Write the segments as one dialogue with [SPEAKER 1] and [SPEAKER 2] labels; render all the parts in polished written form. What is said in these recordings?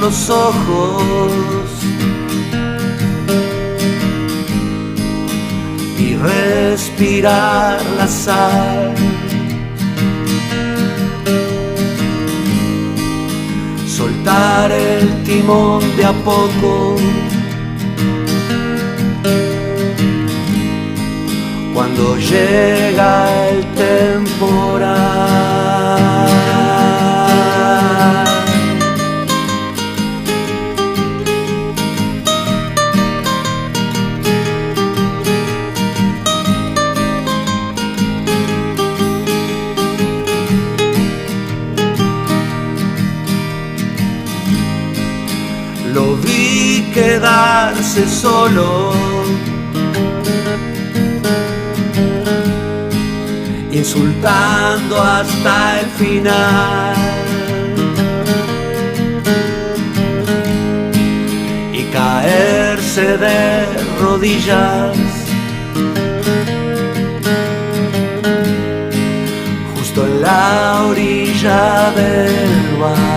[SPEAKER 1] los ojos y respirar la sal. Soltar el timón de a poco cuando llega el temporal. Lo vi quedarse solo, insultando hasta el final, y caerse de rodillas justo en la orilla del bar.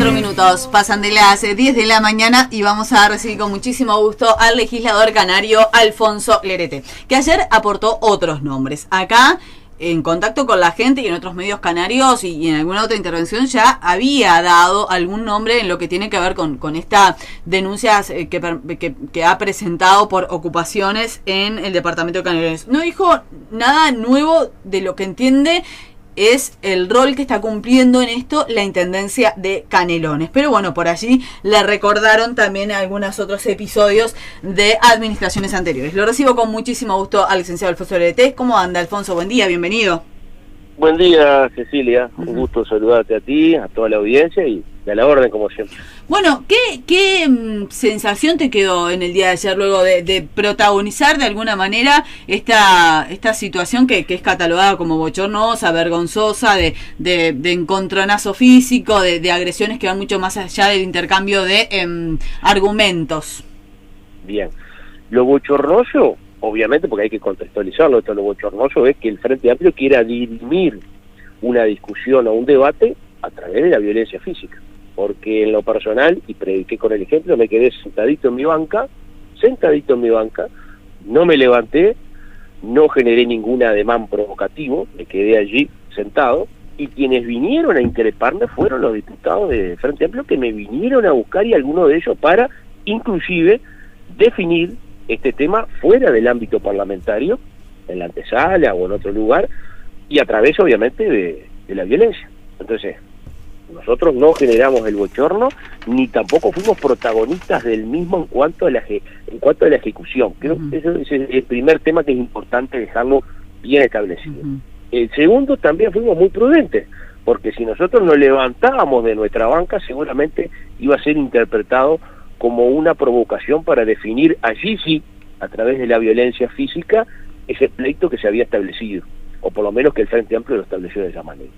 [SPEAKER 2] Minutos pasan de las 10 de la mañana y vamos a recibir con muchísimo gusto al legislador canario Alfonso Lerete, que ayer aportó otros nombres. Acá, en contacto con la gente y en otros medios canarios y en alguna otra intervención, ya había dado algún nombre en lo que tiene que ver con esta denuncias que ha presentado por ocupaciones en el departamento de Canelones. No dijo nada nuevo de lo que entiende es el rol que está cumpliendo en esto la Intendencia de Canelones. Pero bueno, por allí le recordaron también algunos otros episodios de administraciones anteriores. Lo recibo con muchísimo gusto al licenciado Alfonso Lerete. ¿Cómo anda, Alfonso? Buen día, bienvenido.
[SPEAKER 3] Buen día, Cecilia. Un gusto saludarte a ti, a toda la audiencia y a la orden, como siempre.
[SPEAKER 2] Bueno, ¿qué sensación te quedó en el día de ayer luego de protagonizar de alguna manera esta situación que es catalogada como bochornosa, vergonzosa, de encontronazo físico, de agresiones que van mucho más allá del intercambio de argumentos?
[SPEAKER 3] Bien. Lo bochornoso, obviamente, porque hay que contextualizarlo, lo bochornoso es que el Frente Amplio quiera dirimir una discusión o un debate a través de la violencia física. Porque en lo personal, y prediqué con el ejemplo, me quedé sentadito en mi banca, no me levanté, no generé ningún ademán provocativo, me quedé allí sentado, y quienes vinieron a increparme fueron los diputados de Frente Amplio que me vinieron a buscar, y algunos de ellos para, inclusive, definir este tema fuera del ámbito parlamentario, en la antesala o en otro lugar, y a través, obviamente, de la violencia. Entonces, nosotros no generamos el bochorno, ni tampoco fuimos protagonistas del mismo en cuanto a la ejecución. Creo que ese es el primer tema que es importante dejarlo bien establecido. El segundo, también fuimos muy prudentes, porque si nosotros nos levantábamos de nuestra banca, seguramente iba a ser interpretado como una provocación para definir allí sí, a través de la violencia física, ese pleito que se había establecido, o por lo menos que el Frente Amplio lo estableció de esa manera.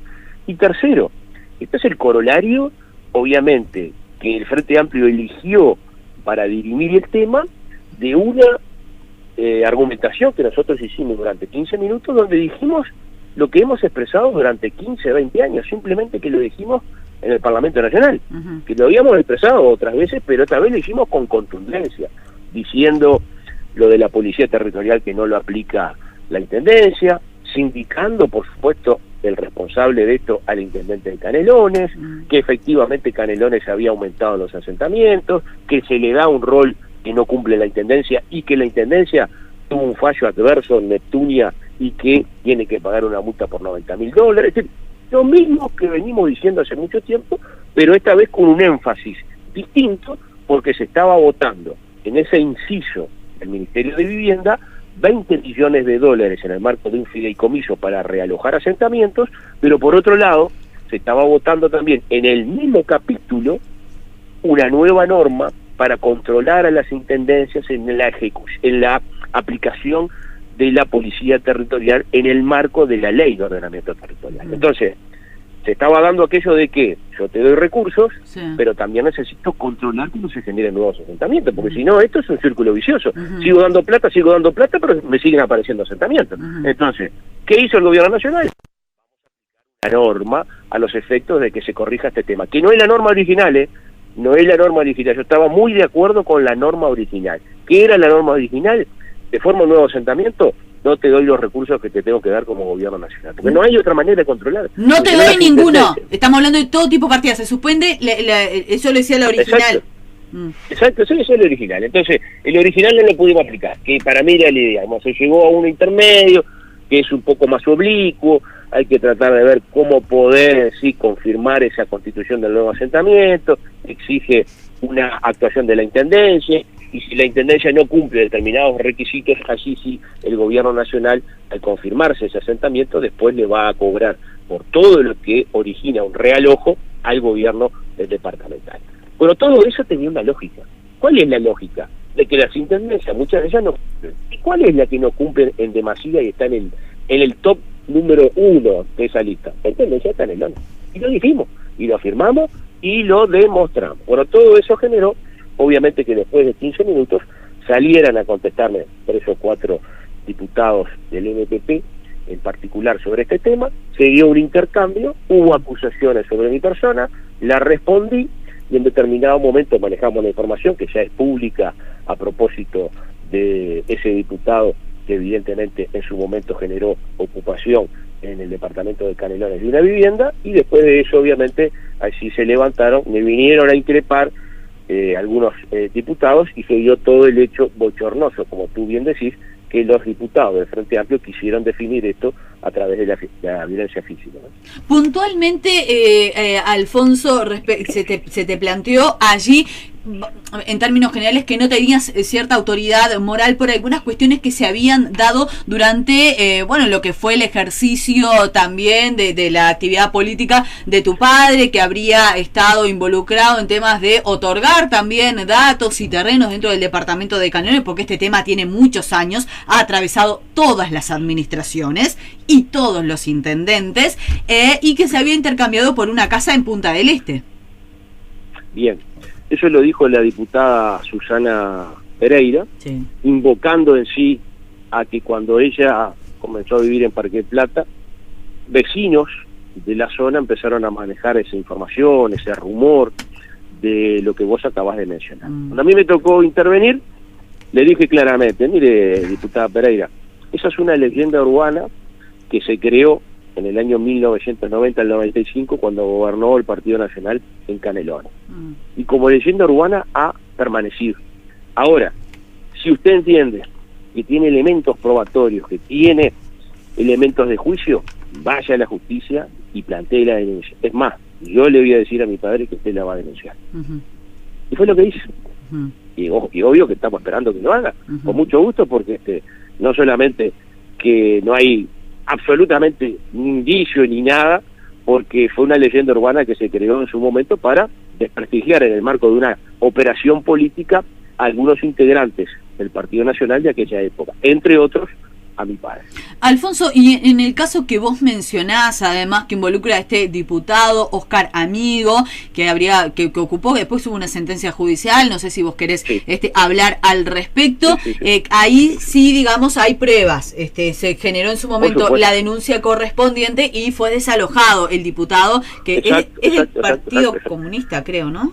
[SPEAKER 3] Y tercero, este es el corolario, obviamente, que el Frente Amplio eligió para dirimir el tema de una argumentación que nosotros hicimos durante 15 minutos, donde dijimos lo que hemos expresado durante 15, 20 años, simplemente que lo dijimos en el Parlamento Nacional, que lo habíamos expresado otras veces, pero esta vez lo hicimos con contundencia, diciendo lo de la Policía Territorial que no lo aplica la Intendencia, sindicando, por supuesto, el responsable de esto al intendente de Canelones, que efectivamente Canelones había aumentado los asentamientos, que se le da un rol que no cumple la Intendencia y que la Intendencia tuvo un fallo adverso en Neptunia y que tiene que pagar una multa por $90.000. Es decir, lo mismo que venimos diciendo hace mucho tiempo, pero esta vez con un énfasis distinto, porque se estaba votando en ese inciso del Ministerio de Vivienda $20 millones en el marco de un fideicomiso para realojar asentamientos, pero por otro lado se estaba votando también en el mismo capítulo una nueva norma para controlar a las intendencias en la aplicación de la policía territorial en el marco de la ley de ordenamiento territorial. Entonces, se estaba dando aquello de que yo te doy recursos, sí, pero también necesito controlar que no se generen nuevos asentamientos, porque si no, esto es un círculo vicioso. Sigo dando plata, pero me siguen apareciendo asentamientos. Entonces, ¿qué hizo el gobierno nacional? La norma a los efectos de que se corrija este tema, que no es la norma original, no es la norma original. Yo estaba muy de acuerdo con la norma original. ¿Qué era la norma original? De forma un nuevo asentamiento, no te doy los recursos que te tengo que dar como gobierno nacional, porque no hay otra manera de controlar.
[SPEAKER 2] No te doy ninguno. Estamos hablando de todo tipo de partidas. Se suspende, eso lo decía la original.
[SPEAKER 3] Exacto, sí, eso es el original. Entonces, el original no lo pudimos aplicar, que para mí era la idea. Se llegó a un intermedio, que es un poco más oblicuo. Hay que tratar de ver cómo poder sí confirmar esa constitución del nuevo asentamiento. Exige una actuación de la Intendencia, y si la Intendencia no cumple determinados requisitos, allí sí el gobierno nacional, al confirmarse ese asentamiento, después le va a cobrar por todo lo que origina un realojo al gobierno departamental. Pero todo eso tenía una lógica. ¿Cuál es la lógica? De que las Intendencias, muchas de ellas no cumplen. ¿Y cuál es la que no cumplen en demasía y está en el top número 1 de esa lista? La Intendencia está en el ONU. Y lo dijimos, y lo afirmamos, y lo demostramos. Bueno, todo eso generó, obviamente, que después de 15 minutos salieran a contestarme 3 o 4 diputados del MPP, en particular sobre este tema. Se dio un intercambio, hubo acusaciones sobre mi persona, la respondí, y en determinado momento manejamos la información que ya es pública a propósito de ese diputado que evidentemente en su momento generó ocupación en el departamento de Canelones de una vivienda, y después de eso obviamente así se levantaron, me vinieron a increpar algunos diputados, y se dio todo el hecho bochornoso, como tú bien decís, que los diputados del Frente Amplio quisieron definir esto a través de la violencia física, ¿no?
[SPEAKER 2] Puntualmente, Alfonso, se te planteó allí, en términos generales, que no tenías cierta autoridad moral por algunas cuestiones que se habían dado durante, lo que fue el ejercicio también de la actividad política de tu padre, que habría estado involucrado en temas de otorgar también datos y terrenos dentro del departamento de Canelones, porque este tema tiene muchos años, ha atravesado todas las administraciones y todos los intendentes, y que se había intercambiado por una casa en Punta del Este.
[SPEAKER 3] Bien. Eso lo dijo la diputada Susana Pereira, sí, invocando en sí a que cuando ella comenzó a vivir en Parque Plata, vecinos de la zona empezaron a manejar esa información, ese rumor de lo que vos acabas de mencionar. Cuando a mí me tocó intervenir, le dije claramente, mire, diputada Pereira, esa es una leyenda urbana que se creó en el año 1990 al 95, cuando gobernó el Partido Nacional en Canelones. Y como leyenda urbana ha permanecido. Ahora, si usted entiende que tiene elementos probatorios, que tiene elementos de juicio, vaya a la justicia y plantee la denuncia. Es más, yo le voy a decir a mi padre que usted la va a denunciar. Y fue lo que hice. Y obvio que estamos esperando que lo haga, con mucho gusto, porque no solamente que no hay absolutamente ni indicio ni nada, porque fue una leyenda urbana que se creó en su momento para desprestigiar en el marco de una operación política a algunos integrantes del Partido Nacional de aquella época, entre otros a mi padre.
[SPEAKER 2] Alfonso, y en el caso que vos mencionás, además, que involucra a este diputado Oscar Amigo, que ocupó, después hubo una sentencia judicial, no sé si vos querés hablar al respecto. Sí. Ahí sí, digamos, hay pruebas. Se generó en su momento la denuncia correspondiente y fue desalojado el diputado, que es del Partido Comunista, creo, ¿no?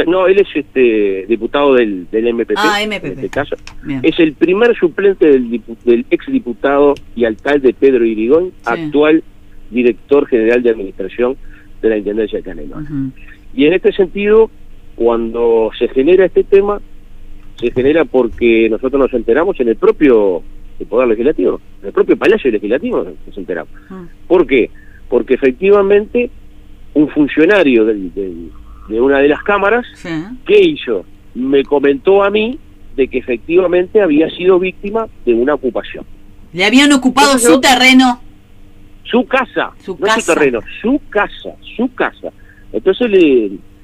[SPEAKER 3] No, él es diputado del MPP,
[SPEAKER 2] MPP.
[SPEAKER 3] En este caso.
[SPEAKER 2] Bien.
[SPEAKER 3] Es el primer suplente del exdiputado y alcalde Pedro Irigoyen, actual director general de administración de la Intendencia de Canelones. Y en este sentido, cuando se genera este tema, se genera porque nosotros nos enteramos en el propio Poder Legislativo, en el propio Palacio Legislativo nos enteramos. ¿Por qué? Porque efectivamente un funcionario de una de las cámaras,
[SPEAKER 2] Sí.
[SPEAKER 3] ¿qué hizo? Me comentó a mí de que efectivamente había sido víctima de una ocupación.
[SPEAKER 2] Le habían ocupado
[SPEAKER 3] Entonces
[SPEAKER 2] su
[SPEAKER 3] yo-
[SPEAKER 2] terreno.
[SPEAKER 3] Su casa,
[SPEAKER 2] Su
[SPEAKER 3] no
[SPEAKER 2] casa.
[SPEAKER 3] su terreno, su casa. Entonces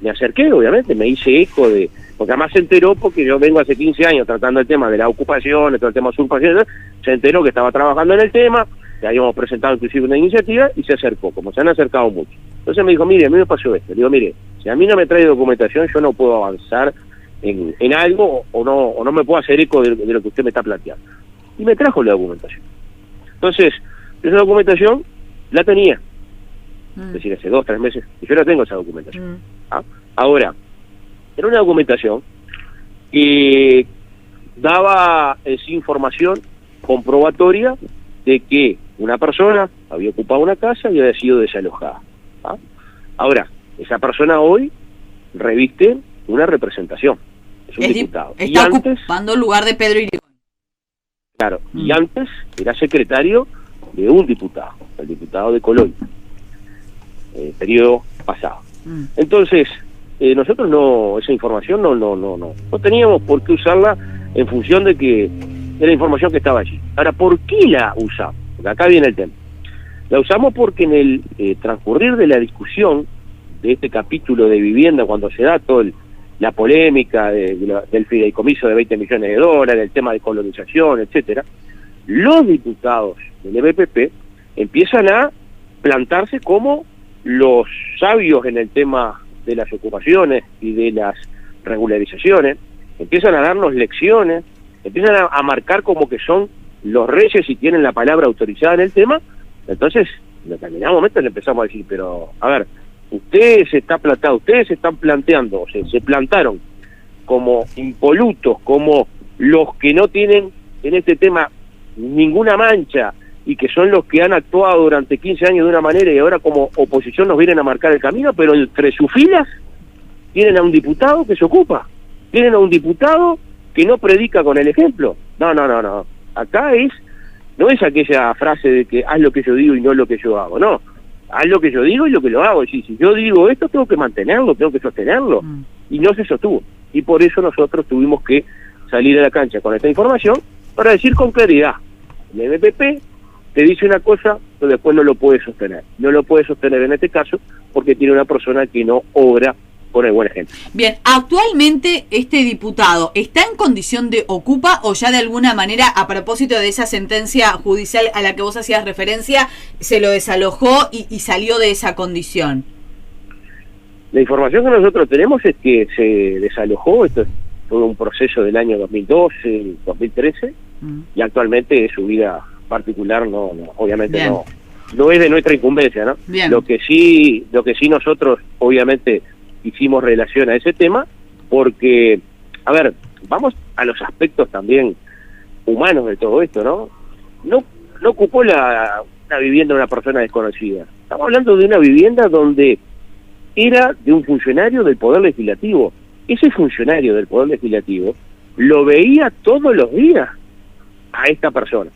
[SPEAKER 3] me acerqué, obviamente, me hice eco de... Porque además se enteró, porque yo vengo hace 15 años tratando el tema de la ocupación, todo el tema de usurpación, se enteró que estaba trabajando en el tema, que habíamos presentado inclusive una iniciativa, y se acercó, como se han acercado muchos. Entonces me dijo, mire, a mí me pasó esto. Le digo, mire, si a mí no me trae documentación, yo no puedo avanzar en algo, o no me puedo hacer eco de lo que usted me está planteando. Y me trajo la documentación. Entonces, esa documentación la tenía, es decir, hace 2 o 3 meses, y yo la tengo esa documentación. ¿Ah? Ahora, era una documentación que daba esa información comprobatoria de que una persona había ocupado una casa y había sido desalojada. ¿Ah? Ahora, esa persona hoy reviste una representación, es un diputado. Y
[SPEAKER 2] Está
[SPEAKER 3] antes,
[SPEAKER 2] ocupando el lugar de Pedro Irigoyen.
[SPEAKER 3] claro, y antes era secretario de un diputado, el diputado de Colonia, periodo pasado. Entonces, nosotros esa información no teníamos por qué usarla en función de que era información que estaba allí. Ahora, ¿por qué la usamos? Porque acá viene el tema. La usamos porque en el transcurrir de la discusión de este capítulo de vivienda, cuando se da toda la polémica del fideicomiso de 20 millones de dólares, el tema de colonización, etcétera, los diputados del MPP empiezan a plantarse como los sabios en el tema de las ocupaciones y de las regularizaciones, empiezan a darnos lecciones, empiezan a marcar como que son los reyes y tienen la palabra autorizada en el tema. Entonces, en determinado momento le empezamos a decir, pero, a ver, ustedes se están planteando, se plantaron como impolutos, como los que no tienen en este tema ninguna mancha y que son los que han actuado durante 15 años de una manera y ahora como oposición nos vienen a marcar el camino, pero entre sus filas tienen a un diputado que se ocupa, tienen a un diputado que no predica con el ejemplo. No. Acá no es aquella frase de que haz lo que yo digo y no lo que yo hago, no. Haz lo que yo digo y lo que lo hago. Y si yo digo esto, tengo que mantenerlo, tengo que sostenerlo. Y no se sostuvo. Y por eso nosotros tuvimos que salir a la cancha con esta información para decir con claridad, el MPP te dice una cosa, pero después no lo puede sostener. No lo puede sostener en este caso porque tiene una persona que no obra con el buen ejemplo.
[SPEAKER 2] Bien, actualmente este diputado ¿está en condición de ocupa o ya de alguna manera, a propósito de esa sentencia judicial a la que vos hacías referencia, se lo desalojó y salió de esa condición?
[SPEAKER 3] La información que nosotros tenemos es que se desalojó, esto es todo un proceso del año 2012, 2013, y actualmente su vida particular obviamente
[SPEAKER 2] Bien.
[SPEAKER 3] no es de nuestra incumbencia, ¿no?
[SPEAKER 2] Bien.
[SPEAKER 3] Lo que sí nosotros obviamente hicimos relación a ese tema, porque, a ver, vamos a los aspectos también humanos de todo esto, ¿no? No ocupó una vivienda de una persona desconocida. Estamos hablando de una vivienda donde era de un funcionario del Poder Legislativo. Ese funcionario del Poder Legislativo lo veía todos los días a esta persona.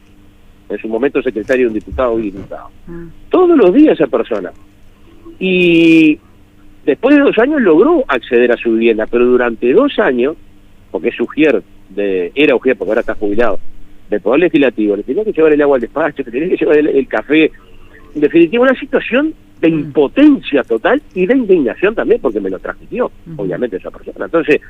[SPEAKER 3] En su momento secretario de un diputado y diputado. Todos los días esa persona. Y después de 2 años logró acceder a su vivienda, pero durante 2 años, porque es ujier, era ujier porque ahora está jubilado, del Poder Legislativo, le tenía que llevar el agua al despacho, le tenía que llevar el café. En definitiva, una situación de impotencia total y de indignación también, porque me lo transmitió, obviamente, esa persona. Entonces,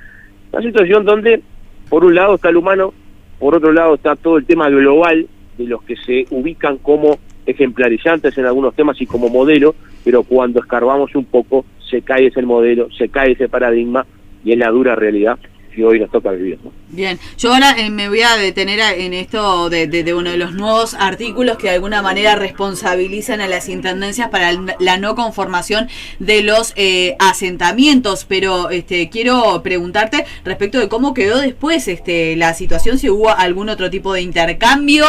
[SPEAKER 3] una situación donde, por un lado está el humano, por otro lado está todo el tema global de los que se ubican como ejemplarizantes en algunos temas y como modelo, pero cuando escarbamos un poco se cae ese modelo, se cae ese paradigma y es la dura realidad que hoy nos toca vivir, ¿no?
[SPEAKER 2] Bien, yo ahora me voy a detener en esto de uno de los nuevos artículos que de alguna manera responsabilizan a las intendencias para la no conformación de los asentamientos, pero quiero preguntarte respecto de cómo quedó después la situación, si hubo algún otro tipo de intercambio,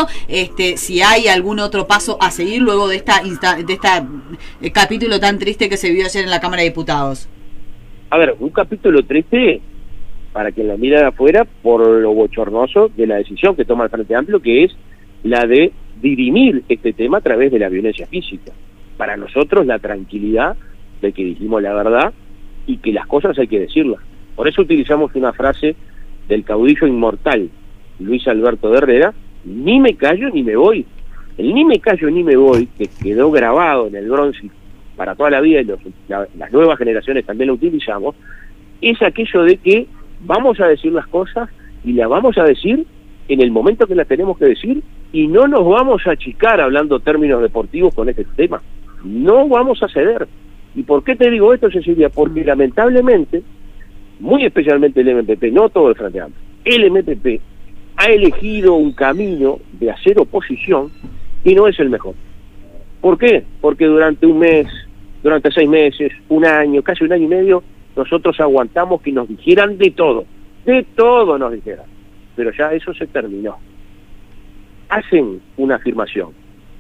[SPEAKER 2] si hay algún otro paso a seguir luego de esta capítulo tan triste que se vio ayer en la Cámara de Diputados.
[SPEAKER 3] A ver, un capítulo triste para quien la mira de afuera, por lo bochornoso de la decisión que toma el Frente Amplio, que es la de dirimir este tema a través de la violencia física. Para nosotros la tranquilidad de que dijimos la verdad y que las cosas hay que decirlas. Por eso utilizamos una frase del caudillo inmortal Luis Alberto de Herrera: ni me callo ni me voy. El ni me callo ni me voy, que quedó grabado en el bronce para toda la vida y las nuevas generaciones también lo utilizamos, es aquello de que vamos a decir las cosas y las vamos a decir en el momento que las tenemos que decir, y no nos vamos a achicar hablando términos deportivos con este tema. No vamos a ceder. ¿Y por qué te digo esto, Cecilia? Porque lamentablemente, muy especialmente el MPP, no todo el Frente Amplio, el MPP ha elegido un camino de hacer oposición y no es el mejor. ¿Por qué? Porque durante un mes, durante 6 meses, un año, casi un año y medio, nosotros aguantamos que nos dijeran de todo nos dijeran, pero ya eso se terminó. Hacen una afirmación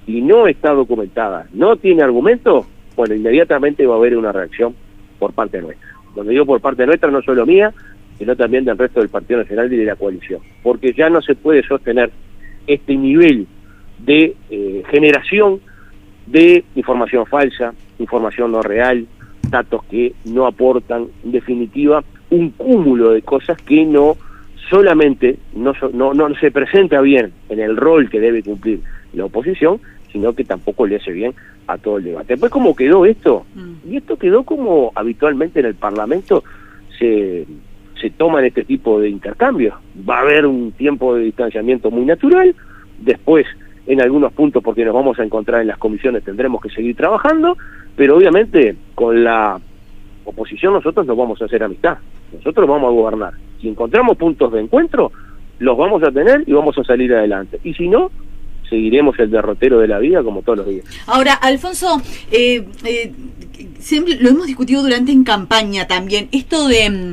[SPEAKER 3] y no está documentada, no tiene argumento, bueno, inmediatamente va a haber una reacción por parte nuestra. Cuando digo por parte nuestra, no solo mía, sino también del resto del Partido Nacional y de la coalición, porque ya no se puede sostener este nivel de generación de información falsa, información no real, datos que no aportan, en definitiva, un cúmulo de cosas que no solamente no se presenta bien en el rol que debe cumplir la oposición, sino que tampoco le hace bien a todo el debate. Después, ¿cómo quedó esto? Y esto quedó como habitualmente en el Parlamento se toman este tipo de intercambios. Va a haber un tiempo de distanciamiento muy natural, después en algunos puntos, porque nos vamos a encontrar en las comisiones, tendremos que seguir trabajando, pero obviamente con la oposición nosotros no vamos a hacer amistad, nosotros vamos a gobernar. Si encontramos puntos de encuentro, los vamos a tener y vamos a salir adelante. Y si no, seguiremos el derrotero de la vida como todos los días.
[SPEAKER 2] Ahora, Alfonso, siempre lo hemos discutido durante en campaña también, esto de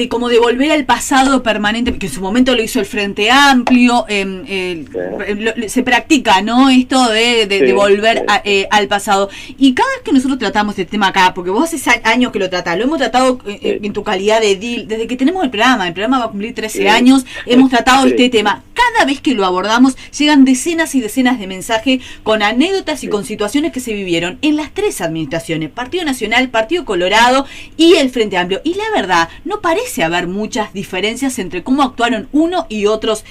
[SPEAKER 2] como de volver al pasado permanente, que en su momento lo hizo el Frente Amplio, se practica, ¿no? Esto de volver al pasado. Y cada vez que nosotros tratamos este tema acá, porque vos hace años que lo tratás, lo hemos tratado en tu calidad de edil, desde que tenemos el programa va a cumplir 13 años, hemos tratado este tema. Cada vez que lo abordamos, llegan decenas y decenas de mensajes con anécdotas y con situaciones que se vivieron en las 3 administraciones, Partido Nacional, Partido Colorado y el Frente Amplio. Y la verdad, no parece haber muchas diferencias entre cómo actuaron uno y otros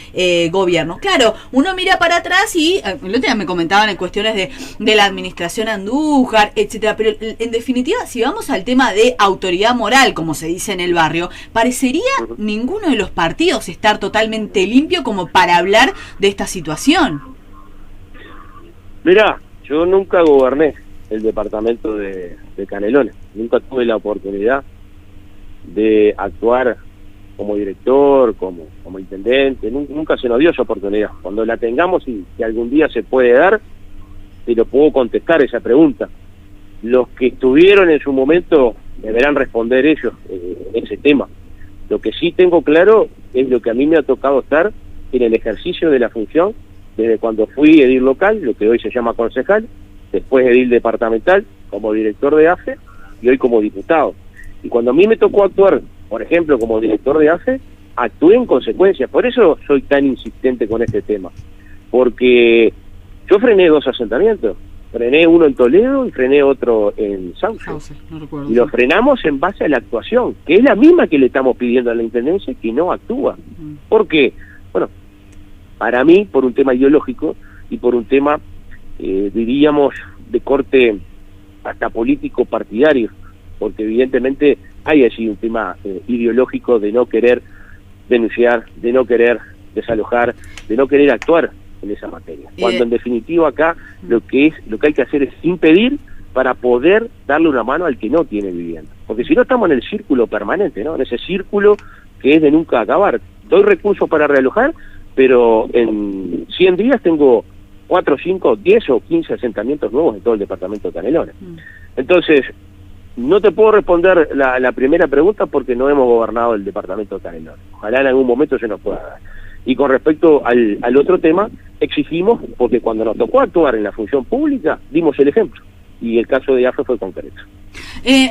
[SPEAKER 2] gobiernos. Claro, uno mira para atrás y el otro día me comentaban en cuestiones de la administración Andújar, etcétera, pero en definitiva, si vamos al tema de autoridad moral, como se dice en el barrio, parecería ninguno de los partidos estar totalmente limpio como para hablar de esta situación.
[SPEAKER 3] Mirá, yo nunca goberné el departamento de Canelones, nunca tuve la oportunidad de actuar como director, como intendente, nunca se nos dio esa oportunidad. Cuando la tengamos y que algún día se puede dar, te lo puedo contestar esa pregunta. Los que estuvieron en su momento deberán responder ellos ese tema. Lo que sí tengo claro es lo que a mí me ha tocado estar en el ejercicio de la función, desde cuando fui edil local, lo que hoy se llama concejal, después edil departamental, como director de AFE, y hoy como diputado. Y cuando a mí me tocó actuar, por ejemplo, como director de AFE, actué en consecuencia. Por eso soy tan insistente con este tema. Porque yo frené 2 asentamientos. Frené uno en Toledo y frené otro en Sauce.
[SPEAKER 2] No recuerdo.
[SPEAKER 3] Y lo frenamos en base a la actuación, que es la misma que le estamos pidiendo a la Intendencia, que no actúa. ¿Por qué? Bueno, para mí, por un tema ideológico y por un tema, diríamos, de corte hasta político partidario, porque evidentemente hay allí un tema ideológico de no querer denunciar, de no querer desalojar, de no querer actuar en esa materia. Cuando en definitiva acá lo que hay que hacer es impedir para poder darle una mano al que no tiene vivienda. Porque si no estamos en el círculo permanente, ¿no? En ese círculo que es de nunca acabar. Doy recursos para realojar, pero en 100 días tengo 4, 5, 10 o 15 asentamientos nuevos en todo el departamento de Canelones. Entonces, no te puedo responder la primera pregunta porque no hemos gobernado el departamento de Canelones. Ojalá en algún momento se nos pueda dar. Y con respecto al otro tema, exigimos, porque cuando nos tocó actuar en la función pública, dimos el ejemplo. Y el caso de AFE fue concreto.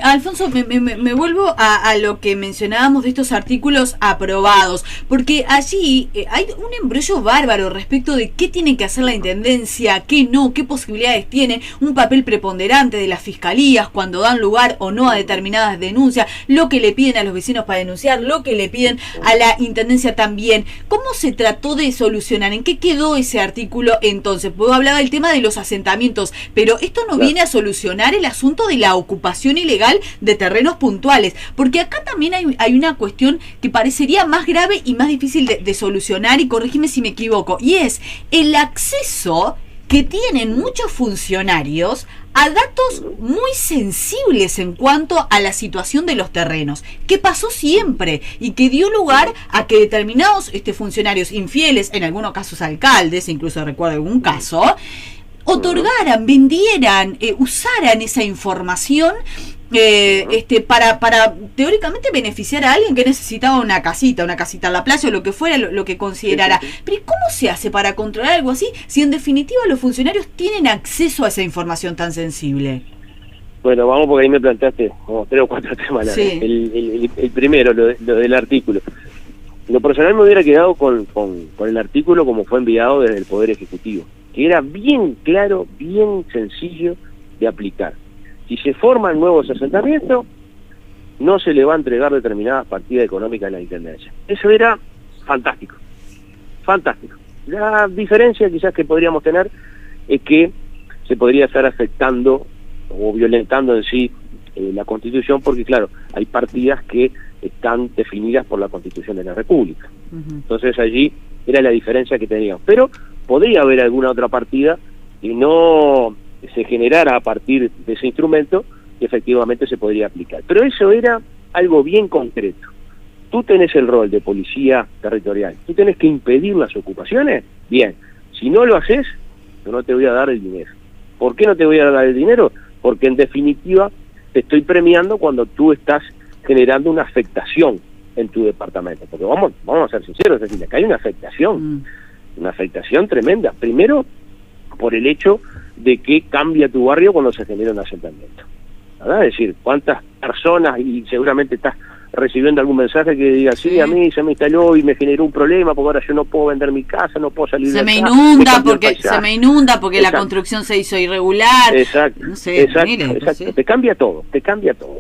[SPEAKER 2] Alfonso, me vuelvo a lo que mencionábamos de estos artículos aprobados, porque allí hay un embrollo bárbaro respecto de qué tiene que hacer la Intendencia, qué no, qué posibilidades tiene, un papel preponderante de las fiscalías cuando dan lugar o no a determinadas denuncias, lo que le piden a los vecinos para denunciar, lo que le piden a la Intendencia también. ¿Cómo se trató de solucionar? ¿En qué quedó ese artículo entonces? Puedo hablar del tema de los asentamientos, pero esto no viene a solucionar el asunto de la ocupación ilegal de terrenos puntuales, porque acá también hay una cuestión que parecería más grave y más difícil de solucionar, y corrígeme si me equivoco, y es el acceso que tienen muchos funcionarios a datos muy sensibles en cuanto a la situación de los terrenos, que pasó siempre y que dio lugar a que determinados funcionarios infieles, en algunos casos alcaldes, incluso recuerdo algún caso, otorgaran, vendieran, usaran esa información para teóricamente beneficiar a alguien que necesitaba una casita en la playa o lo que fuera, lo que considerara. Pero ¿cómo se hace para controlar algo así si en definitiva los funcionarios tienen acceso a esa información tan sensible?
[SPEAKER 3] Bueno, vamos, porque ahí me planteaste como 3 o 4 temas.
[SPEAKER 2] Sí.
[SPEAKER 3] El primero, lo del artículo. Lo personal me hubiera quedado con el artículo como fue enviado desde el Poder Ejecutivo, que era bien claro, bien sencillo de aplicar. Si se forman nuevos asentamientos, no se le va a entregar determinadas partidas económicas a la Intendencia. Eso era fantástico, fantástico. La diferencia quizás que podríamos tener es que se podría estar afectando o violentando en sí la Constitución, porque claro, hay partidas que están definidas por la Constitución de la República. Entonces allí era la diferencia que teníamos. Pero podría haber alguna otra partida que no se generara a partir de ese instrumento y efectivamente se podría aplicar. Pero eso era algo bien concreto. Tú tenés el rol de policía territorial, tú tenés que impedir las ocupaciones, bien. Si no lo haces, yo no te voy a dar el dinero. ¿Por qué no te voy a dar el dinero? Porque en definitiva te estoy premiando cuando tú estás generando una afectación en tu departamento. Porque vamos a ser sinceros, es decir, acá hay una afectación tremenda. Primero, por el hecho de que cambia tu barrio cuando se genera un asentamiento, ¿verdad? Es decir, cuántas personas, y seguramente estás recibiendo algún mensaje que diga, sí, a mí se me instaló y me generó un problema porque ahora yo no puedo vender mi casa, no puedo salir de acá,
[SPEAKER 2] se me inunda porque la construcción se hizo irregular.
[SPEAKER 3] Exacto,
[SPEAKER 2] no sé,
[SPEAKER 3] exacto.
[SPEAKER 2] ¿sí?
[SPEAKER 3] Te cambia todo.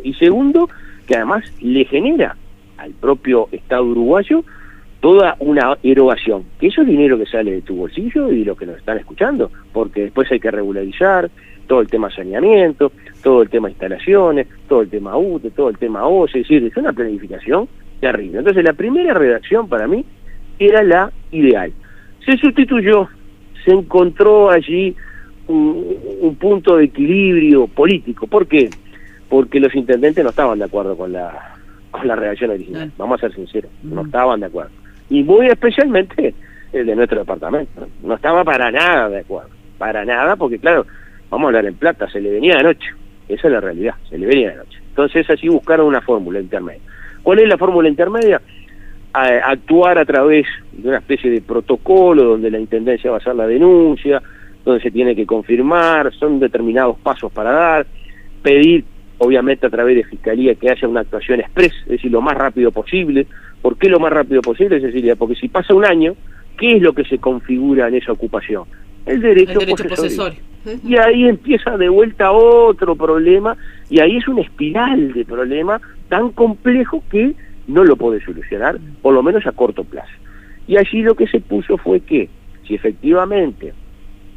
[SPEAKER 3] Y segundo, que además le genera al propio Estado uruguayo toda una erogación, que eso es dinero que sale de tu bolsillo y de lo que nos están escuchando, porque después hay que regularizar todo el tema saneamiento, todo el tema instalaciones, todo el tema UTE, todo el tema OCE, es decir, es una planificación terrible. Entonces la primera redacción para mí era la ideal. Se sustituyó, se encontró allí un punto de equilibrio político. ¿Por qué? Porque los intendentes no estaban de acuerdo con la redacción original, vamos a ser sinceros, no estaban de acuerdo. Y muy especialmente el de nuestro departamento, no estaba para nada de acuerdo, para nada, porque claro, vamos a hablar en plata, se le venía de noche, esa es la realidad, se le venía de noche. Entonces así buscaron una fórmula intermedia. ¿Cuál es la fórmula intermedia? Actuar a través de una especie de protocolo donde la Intendencia va a hacer la denuncia, donde se tiene que confirmar, son determinados pasos para dar, pedir obviamente a través de Fiscalía que haya una actuación express, es decir, lo más rápido posible. ¿Por qué lo más rápido posible, Cecilia? Porque si pasa un año, ¿qué es lo que se configura en esa ocupación? El derecho posesorio. Y ahí empieza de vuelta otro problema, y ahí es una espiral de problema tan complejo que no lo puede solucionar, por lo menos a corto plazo. Y allí lo que se puso fue que, si efectivamente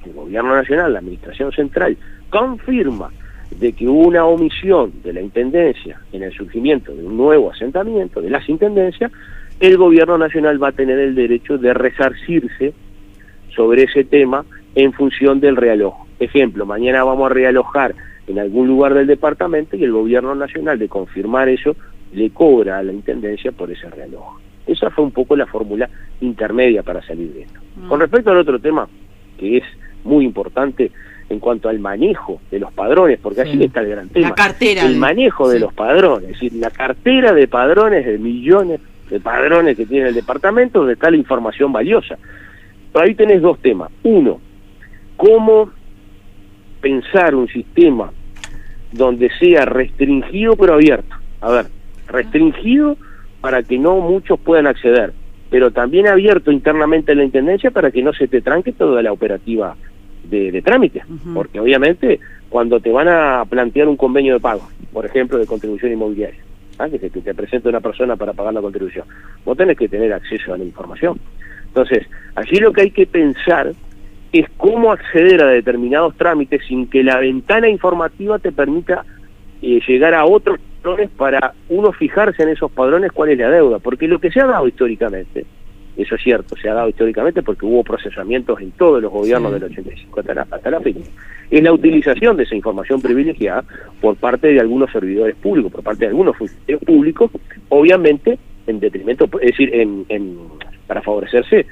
[SPEAKER 3] el Gobierno Nacional, la Administración Central, confirma de que hubo una omisión de la Intendencia en el surgimiento de un nuevo asentamiento de las Intendencias, el Gobierno Nacional va a tener el derecho de resarcirse sobre ese tema en función del realojo. Ejemplo, mañana vamos a realojar en algún lugar del departamento y el Gobierno Nacional, de confirmar eso, le cobra a la Intendencia por ese realojo. Esa fue un poco la fórmula intermedia para salir de esto. Con respecto al otro tema, que es muy importante, en cuanto al manejo de los padrones, porque allí está el gran tema.
[SPEAKER 2] La cartera.
[SPEAKER 3] El manejo de los padrones, es decir, la cartera de padrones, de millones de padrones que tiene el departamento, donde está la información valiosa. Pero ahí tenés dos temas. Uno, cómo pensar un sistema donde sea restringido pero abierto. A ver, restringido para que no muchos puedan acceder, pero también abierto internamente en la Intendencia para que no se te tranque toda la operativa de trámite, porque obviamente cuando te van a plantear un convenio de pago, por ejemplo de contribución inmobiliaria, que te presenta una persona para pagar la contribución, vos tenés que tener acceso a la información. Entonces, allí lo que hay que pensar es cómo acceder a determinados trámites sin que la ventana informativa te permita llegar a otros padrones para uno fijarse en esos padrones cuál es la deuda, porque lo que se ha dado históricamente, eso es cierto, se ha dado históricamente porque hubo procesamientos en todos los gobiernos del 85 hasta la fecha, es la utilización de esa información privilegiada por parte de algunos servidores públicos, por parte de algunos funcionarios públicos, obviamente en detrimento, es decir, para favorecerse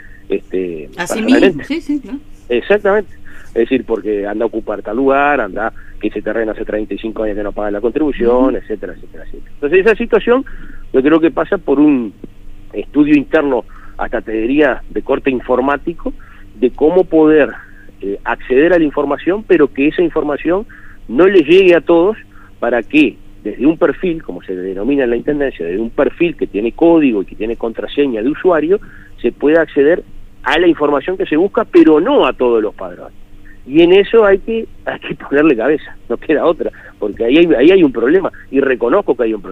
[SPEAKER 2] así mismo, sí, claro.
[SPEAKER 3] Exactamente, es decir, porque anda a ocupar tal lugar, anda que ese terreno hace 35 años que no paga la contribución, etcétera, etcétera, etcétera. Entonces esa situación yo creo que pasa por un estudio interno, hasta te diría de corte informático, de cómo poder acceder a la información, pero que esa información no le llegue a todos, para que desde un perfil, como se denomina en la Intendencia, desde un perfil que tiene código y que tiene contraseña de usuario, se pueda acceder a la información que se busca, pero no a todos los padrones. Y en eso hay que ponerle cabeza, no queda otra, porque ahí hay un problema, y reconozco que hay un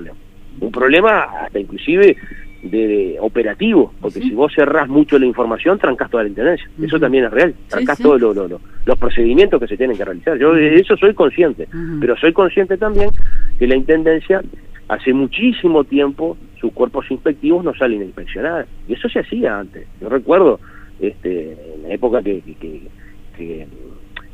[SPEAKER 3] problema hasta inclusive de operativo, porque si vos cerrás mucho la información, trancás toda la Intendencia. Eso también es real, trancás todos los procedimientos que se tienen que realizar. Yo de eso soy consciente, pero soy consciente también que la Intendencia hace muchísimo tiempo sus cuerpos inspectivos no salen a inspeccionar, y eso se hacía antes. Yo recuerdo en la época que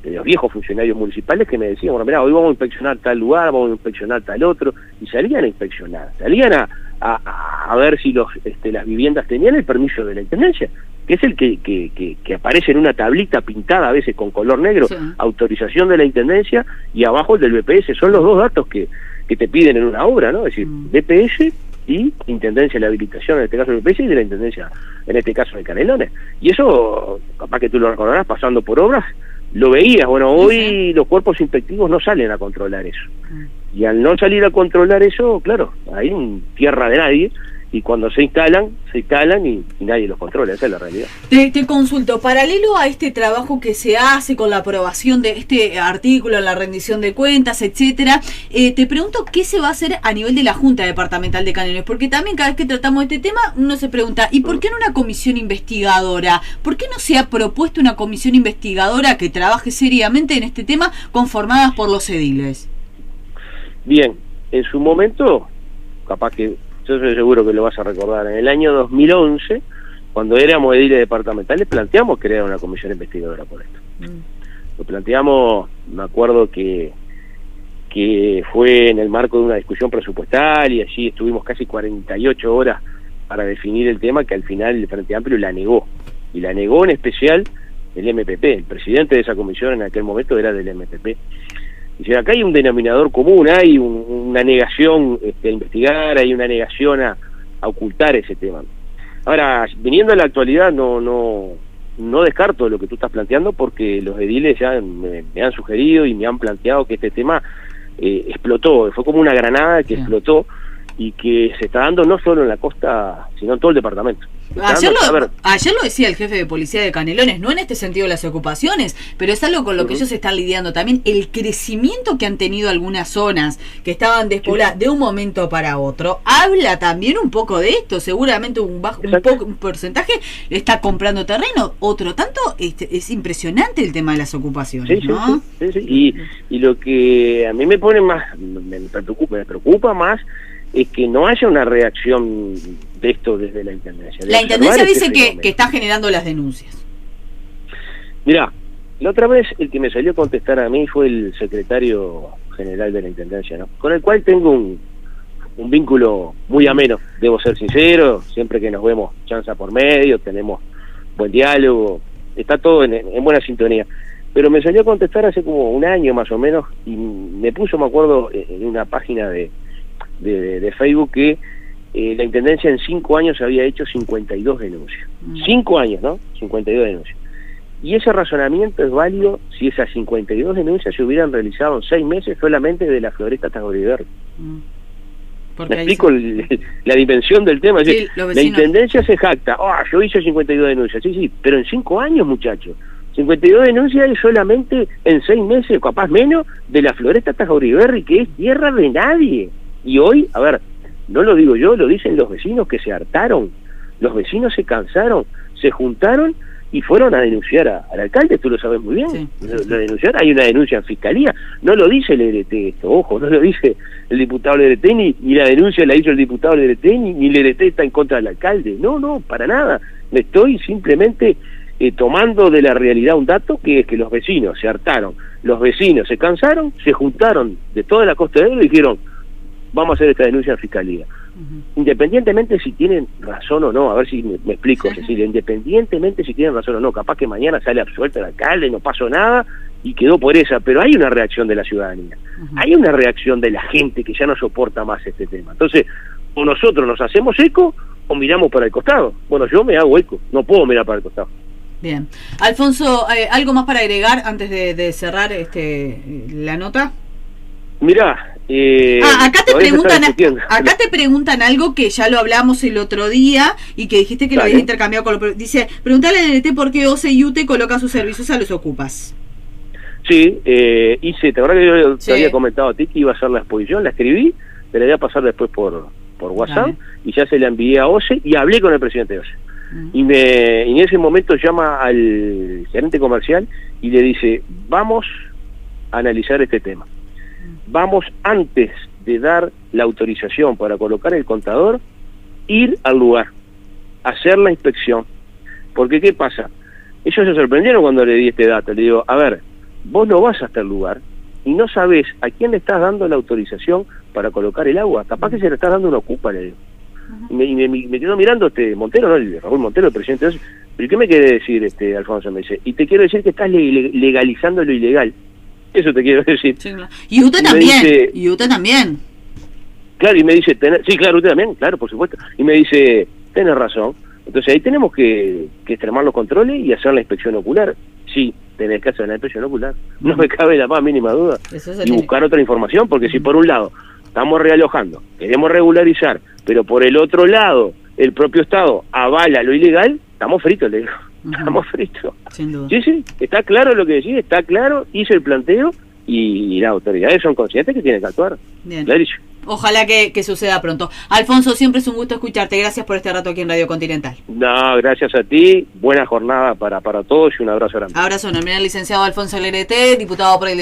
[SPEAKER 3] de los viejos funcionarios municipales que me decían, bueno, mirá, hoy vamos a inspeccionar tal lugar, vamos a inspeccionar tal otro, y salían a inspeccionar, salían a ver si las viviendas tenían el permiso de la Intendencia, que es el que aparece en una tablita pintada a veces con color negro, autorización de la Intendencia, y abajo el del BPS. Son los dos datos que te piden en una obra, ¿no? Es decir, BPS y Intendencia de la habilitación, en este caso del BPS, y de la Intendencia, en este caso de Canelones. Y eso, capaz que tú lo recordarás pasando por obras, lo veías. Bueno, hoy los cuerpos inspectivos no salen a controlar eso. Y al no salir a controlar eso, claro, hay tierra de nadie, y cuando se instalan y nadie los controla. Esa es la realidad.
[SPEAKER 2] Te consulto, paralelo a este trabajo que se hace con la aprobación de este artículo, la rendición de cuentas, etcétera, te pregunto qué se va a hacer a nivel de la Junta Departamental de Canelones, porque también cada vez que tratamos este tema uno se pregunta, ¿y por qué no una comisión investigadora? ¿Por qué no se ha propuesto una comisión investigadora que trabaje seriamente en este tema, conformada por los ediles?
[SPEAKER 3] Bien, en su momento, capaz que yo estoy seguro que lo vas a recordar, en el año 2011, cuando éramos ediles departamentales, planteamos crear una comisión investigadora por esto. Lo planteamos, me acuerdo que fue en el marco de una discusión presupuestal, y allí estuvimos casi 48 horas para definir el tema, que al final el Frente Amplio la negó, y la negó en especial el MPP. El presidente de esa comisión en aquel momento era del MPP. Dice, acá hay un denominador común, hay una negación a investigar, hay una negación a ocultar ese tema. Ahora, viniendo a la actualidad, no descarto lo que tú estás planteando, porque los ediles ya me han sugerido y me han planteado que este tema explotó, fue como una granada que explotó, y que se está dando no solo en la costa, sino en todo el departamento. Ayer
[SPEAKER 2] lo decía el jefe de policía de Canelones, no en este sentido las ocupaciones, pero es algo con lo que ellos están lidiando también, el crecimiento que han tenido algunas zonas que estaban despobladas de un momento para otro, habla también un poco de esto. Seguramente un porcentaje está comprando terreno, otro tanto. Es impresionante el tema de las ocupaciones, ¿no?
[SPEAKER 3] Sí. Y lo que a mí me pone más, me preocupa más, es que no haya una reacción de esto desde la Intendencia.
[SPEAKER 2] La Intendencia dice que está generando las denuncias.
[SPEAKER 3] Mirá, la otra vez el que me salió a contestar a mí fue el secretario general de la Intendencia, ¿no? Con el cual tengo un vínculo muy ameno, debo ser sincero. Siempre que nos vemos, chanza por medio, tenemos buen diálogo, está todo en buena sintonía. Pero me salió a contestar hace como un año más o menos, y me puso, me acuerdo, en una página de Facebook, que la Intendencia en 5 años había hecho 52 denuncias. 5 años, ¿no? 52 denuncias. Y ese razonamiento es válido si esas 52 denuncias se hubieran realizado en 6 meses solamente de la floresta Tagoriver. ¿Me explico la dimensión del tema?
[SPEAKER 2] Sí,
[SPEAKER 3] la Intendencia se jacta, yo hice 52 denuncias, sí, pero en 5 años, muchachos. 52 denuncias es solamente en 6 meses, capaz menos, de la floresta Tagoriver, que es tierra de nadie. Y hoy, a ver, no lo digo yo, lo dicen los vecinos que se hartaron. Los vecinos se cansaron, se juntaron y fueron a denunciar al alcalde, tú lo sabes muy bien.
[SPEAKER 2] Sí.
[SPEAKER 3] Lo denunciaron, hay una denuncia en fiscalía, no lo dice el LRT esto, ojo, no lo dice el diputado LRT, ni la denuncia la hizo el diputado LRT, ni el LRT está en contra del alcalde, no, para nada. Me estoy simplemente tomando de la realidad un dato, que es que los vecinos se hartaron, los vecinos se cansaron, se juntaron de toda la Costa de Ebro y dijeron, vamos a hacer esta denuncia en fiscalía. Independientemente si tienen razón o no, a ver si me explico, Cecilia, independientemente si tienen razón o no, capaz que mañana sale absuelto el alcalde, no pasó nada y quedó por esa, pero hay una reacción de la ciudadanía, hay una reacción de la gente que ya no soporta más este tema. Entonces, o nosotros nos hacemos eco o miramos para el costado. Bueno, yo me hago eco, no puedo mirar para el costado.
[SPEAKER 2] Bien. Alfonso, ¿algo más para agregar antes de cerrar la nota?
[SPEAKER 3] Mirá,
[SPEAKER 2] acá te preguntan algo que ya lo hablamos el otro día y que dijiste que lo habías intercambiado con dice, preguntale al LT por qué OCE y UTE colocan sus servicios a los ocupas.
[SPEAKER 3] Sí, ¿te acuerdas que yo te había comentado a ti que iba a hacer la exposición? La escribí, te la voy a pasar después por WhatsApp. Dale. Y ya se la envié a OCE y hablé con el presidente de OCE. Y en ese momento llama al gerente comercial y le dice, vamos a analizar este tema. Vamos, antes de dar la autorización para colocar el contador, ir al lugar, hacer la inspección. Porque ¿qué pasa? Ellos se sorprendieron cuando le di este dato. Le digo, a ver, vos no vas hasta el lugar y no sabés a quién le estás dando la autorización para colocar el agua. Capaz que se le estás dando una ocupa, le digo. Y me quedó mirando Montero, ¿no? Raúl Montero, el presidente. ¿Pero qué me quiere decir, Alfonso? Me dice, y te quiero decir que estás legalizando lo ilegal. Eso te quiero decir. Sí, claro.
[SPEAKER 2] Y usted también. Y usted también.
[SPEAKER 3] Claro, y me dice, sí, claro, usted también, claro, por supuesto. Y me dice, tenés razón. Entonces ahí tenemos que extremar los controles y hacer la inspección ocular. Sí, tenés que hacer la inspección ocular. No me cabe la más mínima duda. Y buscar otra información, porque si por un lado estamos realojando, queremos regularizar, pero por el otro lado el propio Estado avala lo ilegal, estamos fritos, le digo. Estamos fritos.
[SPEAKER 2] Sin duda.
[SPEAKER 3] Sí, está claro lo que decís, está claro, hice el planteo y las autoridades son conscientes que tienen que actuar.
[SPEAKER 2] Bien. Clarísimo. Ojalá que suceda pronto. Alfonso, siempre es un gusto escucharte. Gracias por este rato aquí en Radio Continental.
[SPEAKER 3] No, gracias a ti. Buena jornada para todos y un abrazo grande.
[SPEAKER 2] Abrazo enorme al licenciado Alfonso LRT, diputado por el